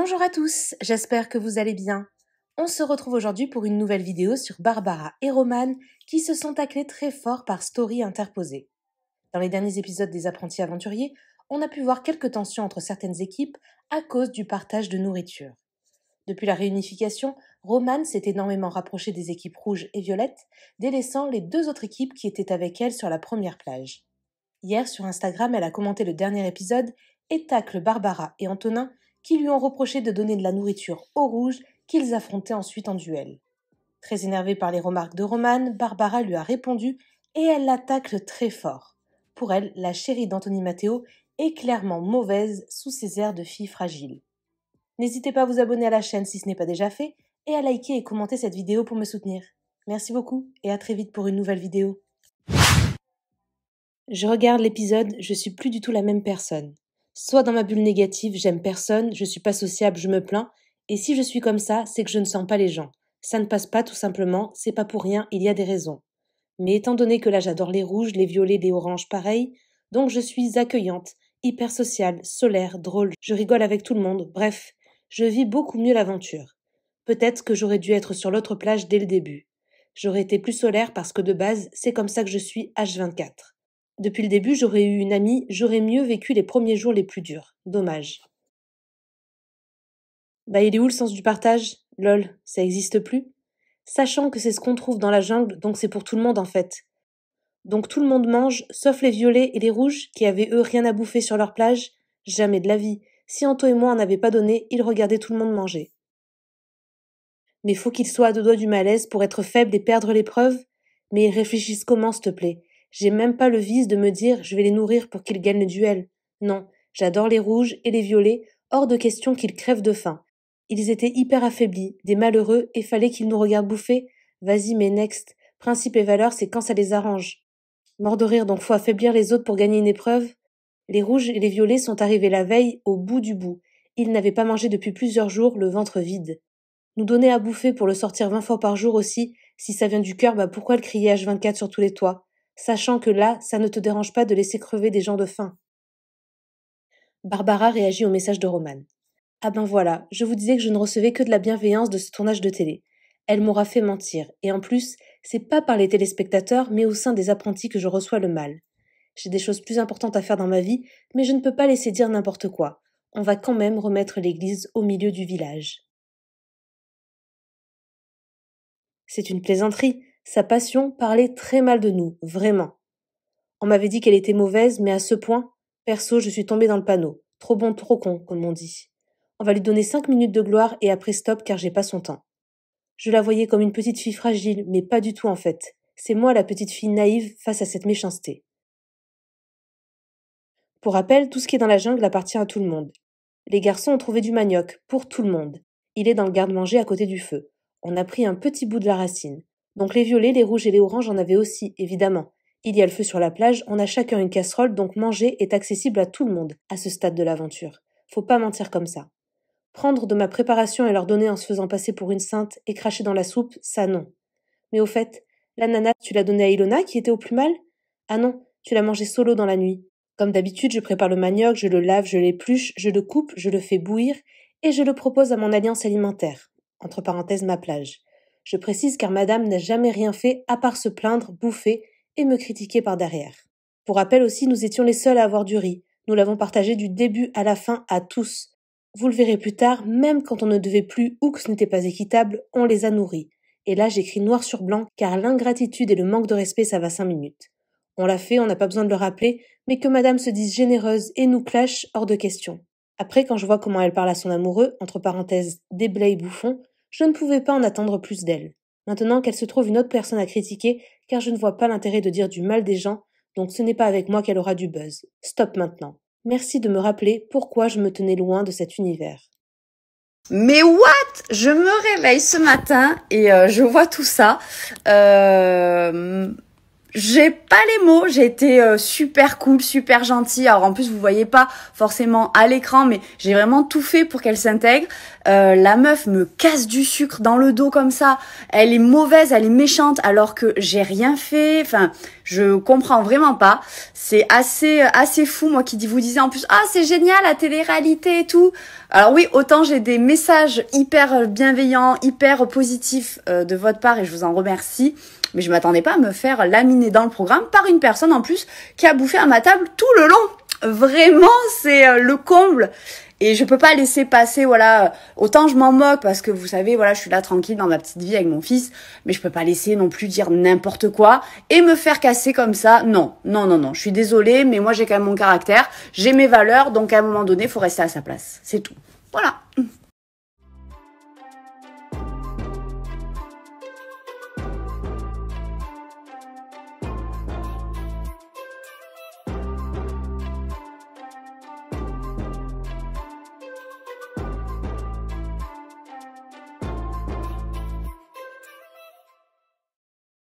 Bonjour à tous, j'espère que vous allez bien. On se retrouve aujourd'hui pour une nouvelle vidéo sur Barbara et Roman qui se sont taclés très fort par story interposée. Dans les derniers épisodes des Apprentis Aventuriers, on a pu voir quelques tensions entre certaines équipes à cause du partage de nourriture. Depuis la réunification, Roman s'est énormément rapproché des équipes rouges et violettes, délaissant les deux autres équipes qui étaient avec elle sur la première plage. Hier, sur Instagram, elle a commenté le dernier épisode et tacle Barbara et Antonin qui lui ont reproché de donner de la nourriture aux rouges qu'ils affrontaient ensuite en duel. Très énervée par les remarques de Roman, Barbara lui a répondu et elle la tacle très fort. Pour elle, la chérie d'Anthony Matteo est clairement mauvaise sous ses airs de fille fragile. N'hésitez pas à vous abonner à la chaîne si ce n'est pas déjà fait et à liker et commenter cette vidéo pour me soutenir. Merci beaucoup et à très vite pour une nouvelle vidéo. Je regarde l'épisode, je suis plus du tout la même personne. Soit dans ma bulle négative, j'aime personne, je suis pas sociable, je me plains, et si je suis comme ça, c'est que je ne sens pas les gens. Ça ne passe pas tout simplement, c'est pas pour rien, il y a des raisons. Mais étant donné que là j'adore les rouges, les violets, les oranges pareil, donc je suis accueillante, hyper sociale, solaire, drôle, je rigole avec tout le monde, bref, je vis beaucoup mieux l'aventure. Peut-être que j'aurais dû être sur l'autre plage dès le début. J'aurais été plus solaire parce que de base, c'est comme ça que je suis H24. Depuis le début, j'aurais eu une amie, j'aurais mieux vécu les premiers jours les plus durs. Dommage. Bah il est où le sens du partage? Lol, ça existe plus? Sachant que c'est ce qu'on trouve dans la jungle, donc c'est pour tout le monde en fait. Donc tout le monde mange, sauf les violets et les rouges, qui avaient eux rien à bouffer sur leur plage? Jamais de la vie. Si Anto et moi en avaient pas donné, ils regardaient tout le monde manger. Mais faut qu'ils soient à deux doigts du malaise pour être faibles et perdre l'épreuve? Mais ils réfléchissent comment, s'il te plaît? J'ai même pas le vice de me dire je vais les nourrir pour qu'ils gagnent le duel. Non, j'adore les rouges et les violets, hors de question qu'ils crèvent de faim. Ils étaient hyper affaiblis, des malheureux, et fallait qu'ils nous regardent bouffer. Vas-y, mais next. Principe et valeur, c'est quand ça les arrange. Mort de rire, donc faut affaiblir les autres pour gagner une épreuve? Les rouges et les violets sont arrivés la veille, au bout du bout. Ils n'avaient pas mangé depuis plusieurs jours, le ventre vide. Nous donner à bouffer pour le sortir 20 fois par jour aussi, si ça vient du cœur, bah pourquoi le crier H24 sur tous les toits? Sachant que là, ça ne te dérange pas de laisser crever des gens de faim. Barbara réagit au message de Roman. Ah ben voilà, je vous disais que je ne recevais que de la bienveillance de ce tournage de télé. Elle m'aura fait mentir, et en plus, c'est pas par les téléspectateurs, mais au sein des apprentis que je reçois le mal. J'ai des choses plus importantes à faire dans ma vie, mais je ne peux pas laisser dire n'importe quoi. On va quand même remettre l'église au milieu du village. C'est une plaisanterie. Sa passion parlait très mal de nous, vraiment. On m'avait dit qu'elle était mauvaise, mais à ce point, perso, je suis tombée dans le panneau. Trop bon, trop con, comme on dit. On va lui donner 5 minutes de gloire et après stop car j'ai pas son temps. Je la voyais comme une petite fille fragile, mais pas du tout en fait. C'est moi la petite fille naïve face à cette méchanceté. Pour rappel, tout ce qui est dans la jungle appartient à tout le monde. Les garçons ont trouvé du manioc, pour tout le monde. Il est dans le garde-manger à côté du feu. On a pris un petit bout de la racine. Donc les violets, les rouges et les oranges en avaient aussi, évidemment. Il y a le feu sur la plage, on a chacun une casserole, donc manger est accessible à tout le monde, à ce stade de l'aventure. Faut pas mentir comme ça. Prendre de ma préparation et leur donner en se faisant passer pour une sainte et cracher dans la soupe, ça non. Mais au fait, l'ananas, tu l'as donné à Ilona qui était au plus mal? Ah non, tu l'as mangé solo dans la nuit. Comme d'habitude, je prépare le manioc, je le lave, je l'épluche, je le coupe, je le fais bouillir et je le propose à mon alliance alimentaire. Entre parenthèses, ma plage. Je précise car madame n'a jamais rien fait à part se plaindre, bouffer et me critiquer par derrière. Pour rappel aussi, nous étions les seuls à avoir du riz. Nous l'avons partagé du début à la fin à tous. Vous le verrez plus tard, même quand on ne devait plus ou que ce n'était pas équitable, on les a nourris. Et là, j'écris noir sur blanc car l'ingratitude et le manque de respect, ça va 5 minutes. On l'a fait, on n'a pas besoin de le rappeler, mais que madame se dise généreuse et nous clash, hors de question. Après, quand je vois comment elle parle à son amoureux, entre parenthèses, déblaye bouffon, je ne pouvais pas en attendre plus d'elle. Maintenant qu'elle se trouve une autre personne à critiquer, car je ne vois pas l'intérêt de dire du mal des gens, donc ce n'est pas avec moi qu'elle aura du buzz. Stop maintenant. Merci de me rappeler pourquoi je me tenais loin de cet univers. Mais what? Je me réveille ce matin et je vois tout ça. J'ai pas les mots, j'ai été super cool, super gentille. Alors en plus vous voyez pas forcément à l'écran, mais j'ai vraiment tout fait pour qu'elle s'intègre. La meuf me casse du sucre dans le dos comme ça. Elle est mauvaise, elle est méchante alors que j'ai rien fait. Enfin, Je comprends vraiment pas. C'est assez fou, moi qui vous disais en plus, ah c'est génial la télé-réalité et tout. Alors oui, autant j'ai des messages hyper bienveillants, hyper positifs de votre part et je vous en remercie. Mais je m'attendais pas à me faire laminer dans le programme par une personne en plus qui a bouffé à ma table tout le long. Vraiment, c'est le comble. Et je peux pas laisser passer, voilà, autant je m'en moque parce que vous savez, voilà, je suis là tranquille dans ma petite vie avec mon fils, mais je peux pas laisser non plus dire n'importe quoi et me faire casser comme ça. Non, non, non, non, je suis désolée, mais moi j'ai quand même mon caractère, j'ai mes valeurs, donc à un moment donné, faut rester à sa place. C'est tout. Voilà.